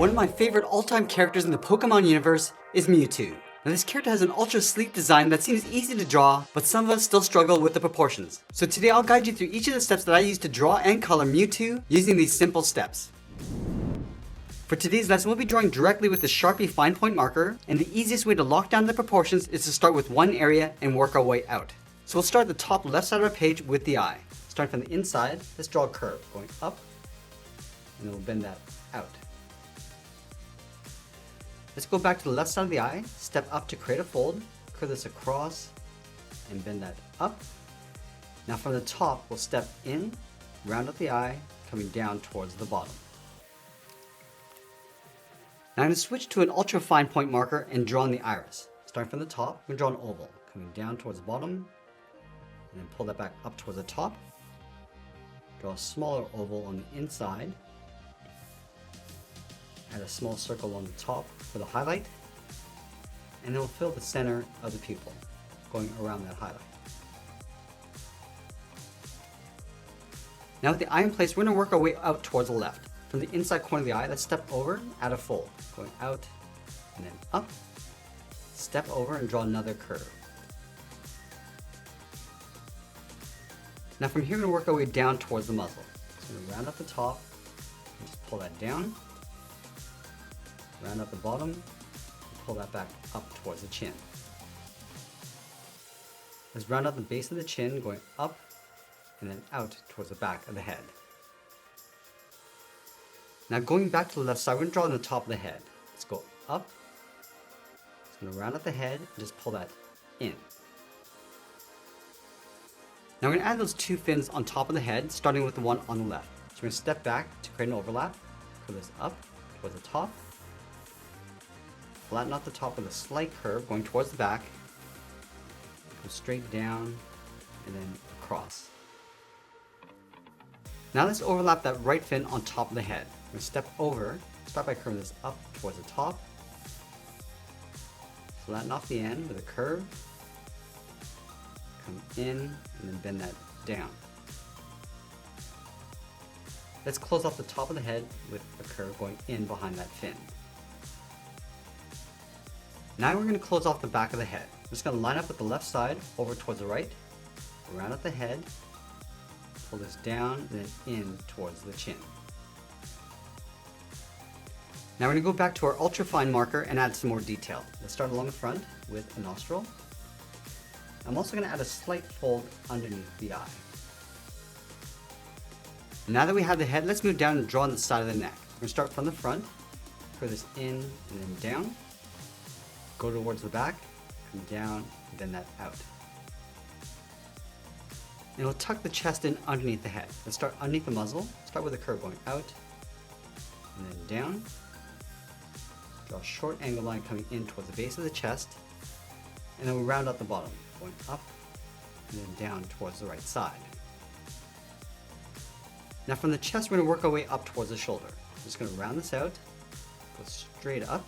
One of my favorite all-time characters in the Pokemon universe is Mewtwo. Now this character has an ultra sleek design that seems easy to draw, but some of us still struggle with the proportions. So today I'll guide you through each of the steps that I use to draw and color Mewtwo using these simple steps. For today's lesson, we'll be drawing directly with the Sharpie fine point marker, and the easiest way to lock down the proportions is to start with one area and work our way out. So we'll start at the top left side of our page with the eye. Starting from the inside, let's draw a curve going up, and then we'll bend that out. Let's go back to the left side of the eye, step up to create a fold, curve this across, and bend that up. Now from the top, we'll step in, round up the eye, coming down towards the bottom. Now I'm going to switch to an ultra fine point marker and draw on the iris. Starting from the top, I'm going to draw an oval, coming down towards the bottom, and then pull that back up towards the top. Draw a smaller oval on the inside. Add a small circle on the top for the highlight, and then we'll fill the center of the pupil, going around that highlight. Now with the eye in place, we're going to work our way out towards the left. From the inside corner of the eye, let's step over, add a fold, going out, and then up, step over and draw another curve. Now from here, we're going to work our way down towards the muzzle. So we're going to round up the top, and just pull that down. Round up the bottom, and pull that back up towards the chin. Let's round out the base of the chin, going up and then out towards the back of the head. Now going back to the left side, we're going to draw on the top of the head. Let's go up. It's going to round out the head and just pull that in. Now we're going to add those two fins on top of the head, starting with the one on the left. So we're going to step back to create an overlap, curve this up towards the top. Flatten out the top with a slight curve going towards the back, go straight down, and then across. Now let's overlap that right fin on top of the head. We're going to step over, start by curving this up towards the top, flatten off the end with a curve, come in, and then bend that down. Let's close off the top of the head with a curve going in behind that fin. Now we're going to close off the back of the head. We're just going to line up with the left side over towards the right, round up the head, pull this down, and then in towards the chin. Now we're going to go back to our ultra fine marker and add some more detail. Let's start along the front with a nostril. I'm also going to add a slight fold underneath the eye. Now that we have the head, let's move down and draw on the side of the neck. We're going to start from the front, curve this in and then down. Go towards the back, come down, and then that out. And we'll tuck the chest in underneath the head. Let's start underneath the muzzle, start with a curve going out, and then down. Draw a short angle line coming in towards the base of the chest, and then we'll round out the bottom, going up, and then down towards the right side. Now from the chest, we're going to work our way up towards the shoulder. I'm just going to round this out, go straight up,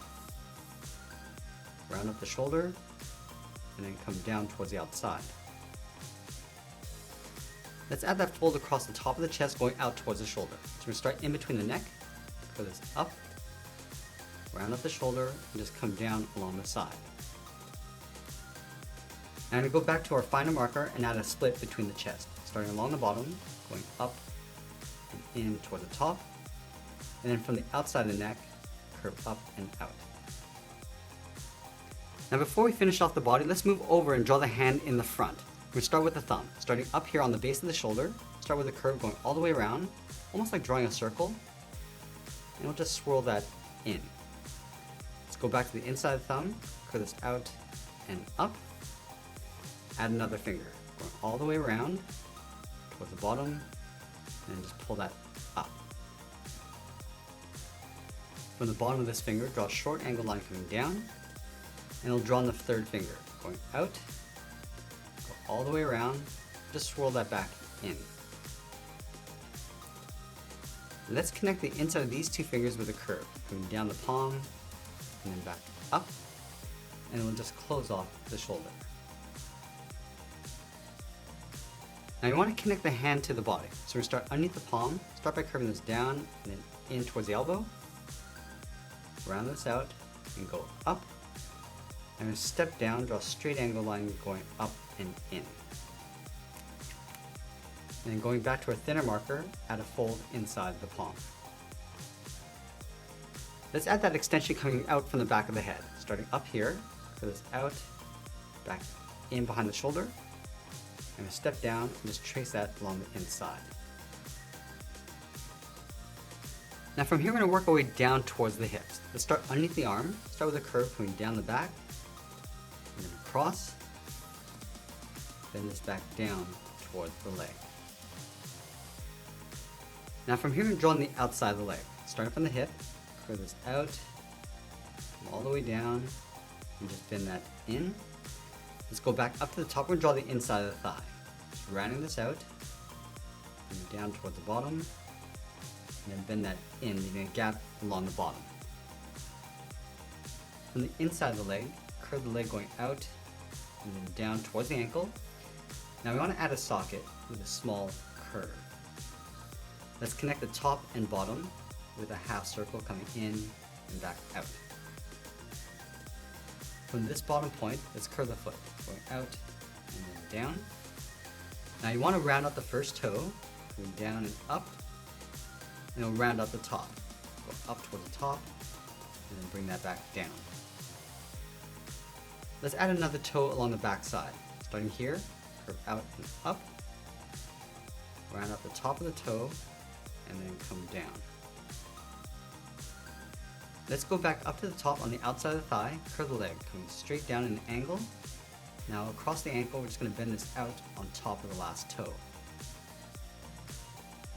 round up the shoulder, and then come down towards the outside. Let's add that fold across the top of the chest going out towards the shoulder. So we're going to start in between the neck, curve this up, round up the shoulder, and just come down along the side. Now I'm going to go back to our finer marker and add a split between the chest, starting along the bottom, going up and in toward the top, and then from the outside of the neck, curve up and out. Now before we finish off the body, let's move over and draw the hand in the front. We're going to start with the thumb, starting up here on the base of the shoulder, start with a curve going all the way around, almost like drawing a circle, and we'll just swirl that in. Let's go back to the inside of the thumb, curve this out and up, add another finger, going all the way around, towards the bottom, and just pull that up. From the bottom of this finger, draw a short angle line coming down, and we'll draw on the third finger, going out, go all the way around, just swirl that back in. Let's connect the inside of these two fingers with a curve, going down the palm, and then back up, and we'll just close off the shoulder. Now you want to connect the hand to the body. So we're going to start underneath the palm, start by curving this down and then in towards the elbow. round this out and go up. I'm going to step down, draw a straight angle line going up and in. And then going back to our thinner marker, add a fold inside the palm. Let's add that extension coming out from the back of the head. Starting up here, curve this out, back in behind the shoulder. I'm going to step down and just trace that along the inside. Now from here we're going to work our way down towards the hips. Let's start underneath the arm, start with a curve coming down the back, and then across, bend this back down towards the leg. Now from here I'm drawing the outside of the leg. Starting from the hip, curve this out, come all the way down, and just bend that in. Let's go back up to the top and draw the inside of the thigh. Just rounding this out, and down towards the bottom, and then bend that in, leaving a gap along the bottom. From the inside of the leg, curve the leg going out, and then down towards the ankle. Now we want to add a socket with a small curve. Let's connect the top and bottom with a half circle coming in and back out. From this bottom point, let's curve the foot, going out and then down. Now you want to round out the first toe, going down and up, and then round out the top. Go up towards the top, and then bring that back down. Let's add another toe along the back side. Starting here, curve out and up, round out the top of the toe, and then come down. Let's go back up to the top on the outside of the thigh, curve the leg, coming straight down in an angle. Now across the ankle, we're just going to bend this out on top of the last toe.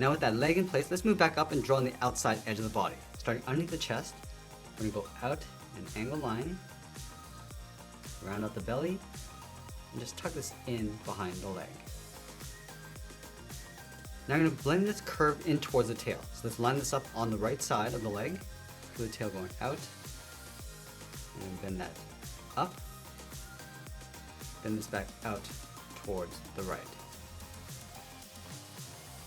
Now with that leg in place, let's move back up and draw on the outside edge of the body. Starting underneath the chest, we're going to go out an angle line, round out the belly, and just tuck this in behind the leg. Now I'm going to blend this curve in towards the tail. So let's line this up on the right side of the leg, with the tail going out, and then bend that up, bend this back out towards the right.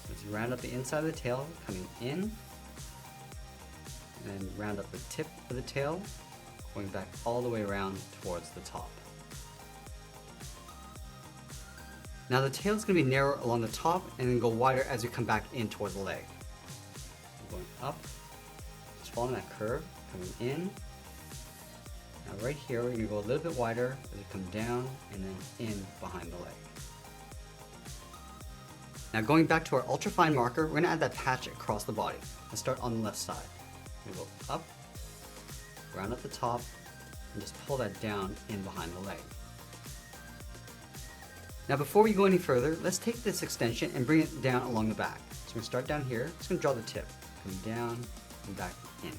Let's round up the inside of the tail, coming in, and then round up the tip of the tail, going back all the way around towards the top. Now the tail is going to be narrow along the top and then go wider as we come back in towards the leg. So going up, just following that curve, coming in. Now right here we're going to go a little bit wider as we come down and then in behind the leg. Now going back to our ultrafine marker, we're going to add that patch across the body. Let's start on the left side. We're going to go up, round up the top, and just pull that down in behind the leg. Now before we go any further, let's take this extension and bring it down along the back. So we're going to start down here, just going to draw the tip, coming down and back in.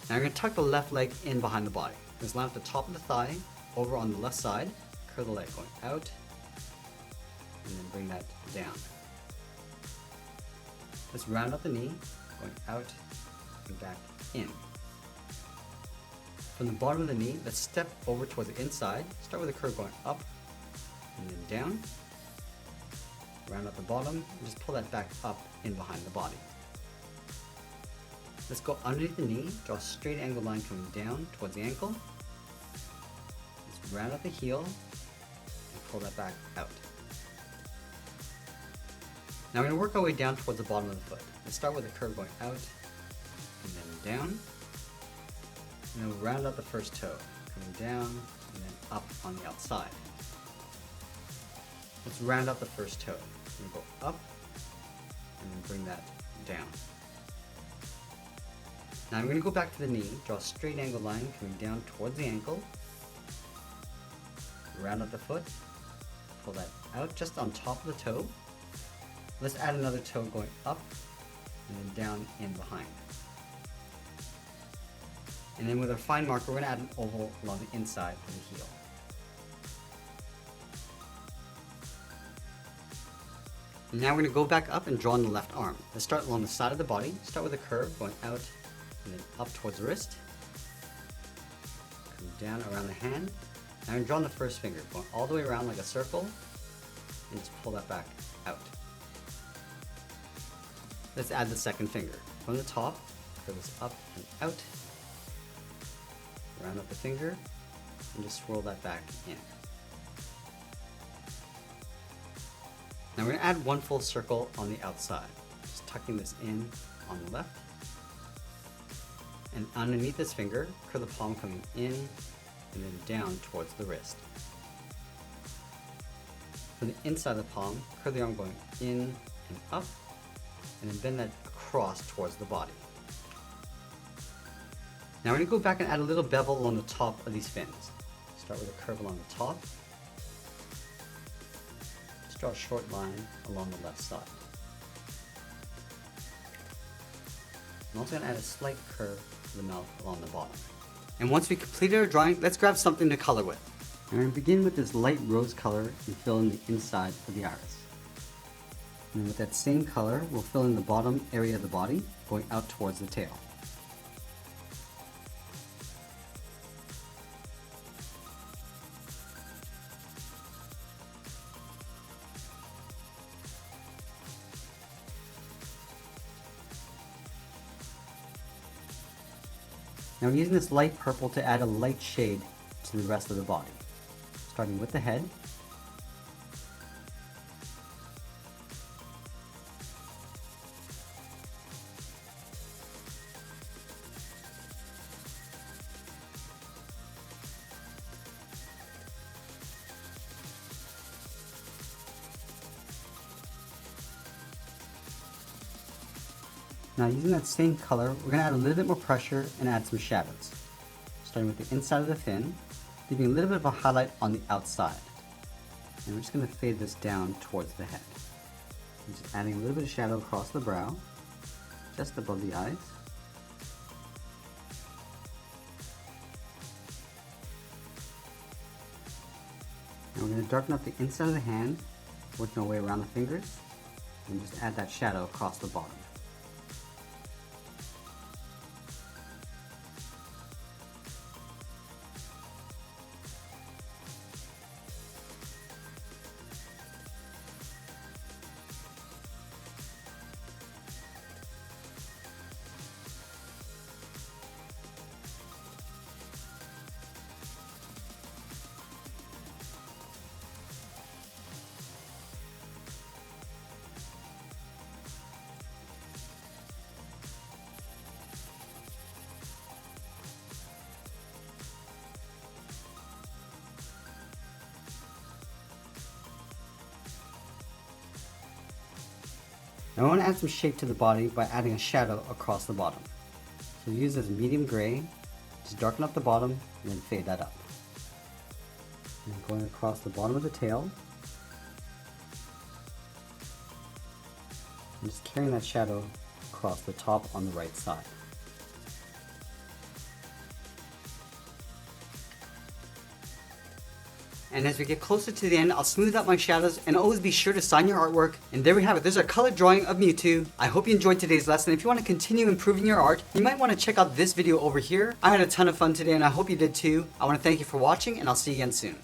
Now we're going to tuck the left leg in behind the body. Let's line up the top of the thigh over on the left side, curve the leg going out, and then bring that down. Let's round up the knee, going out and back in. From the bottom of the knee, let's step over towards the inside. Start with a curve going up and then down. Round up the bottom and just pull that back up in behind the body. Let's go underneath the knee, draw a straight angle line coming down towards the ankle. Let's round up the heel and pull that back out. Now we're going to work our way down towards the bottom of the foot. Let's start with a curve going out and then down. And then we'll round out the first toe, coming down and then up on the outside. Let's round out the first toe. We're going to go up and then bring that down. Now I'm going to go back to the knee, draw a straight angle line coming down towards the ankle. Round out the foot, pull that out just on top of the toe. Let's add another toe going up and then down in behind. And then with our fine marker, we're going to add an oval along the inside of the heel. And now we're going to go back up and draw on the left arm. Let's start along the side of the body. Start with a curve going out and then up towards the wrist. Come down around the hand. Now I'm going to draw on the first finger, going all the way around like a circle, and just pull that back out. Let's add the second finger. From the top, curl this up and out, round up the finger, and just swirl that back in. Now we're going to add one full circle on the outside, just tucking this in on the left. And underneath this finger, curl the palm coming in and then down towards the wrist. From the inside of the palm, curl the arm going in and up, and then bend that across towards the body. Now we're going to go back and add a little bevel along the top of these fins. Start with a curve along the top. Just draw a short line along the left side. I'm also going to add a slight curve to the mouth along the bottom. And once we completed our drawing, let's grab something to color with. And we're going to begin with this light rose color and fill in the inside of the iris. And with that same color, we'll fill in the bottom area of the body, going out towards the tail. Now we're using this light purple to add a light shade to the rest of the body. Starting with the head. Now using that same color, we're going to add a little bit more pressure and add some shadows. Starting with the inside of the fin, leaving a little bit of a highlight on the outside. And we're just going to fade this down towards the head. And just adding a little bit of shadow across the brow, just above the eyes. And we're going to darken up the inside of the hand, working our way around the fingers, and just add that shadow across the bottom. Now I want to add some shape to the body by adding a shadow across the bottom. So use this medium gray, just darken up the bottom and then fade that up. And then going across the bottom of the tail, and just carrying that shadow across the top on the right side. And as we get closer to the end, I'll smooth out my shadows, and always be sure to sign your artwork. And there we have it. There's our colored drawing of Mewtwo. I hope you enjoyed today's lesson. If you want to continue improving your art, you might want to check out this video over here. I had a ton of fun today, and I hope you did too. I want to thank you for watching, and I'll see you again soon.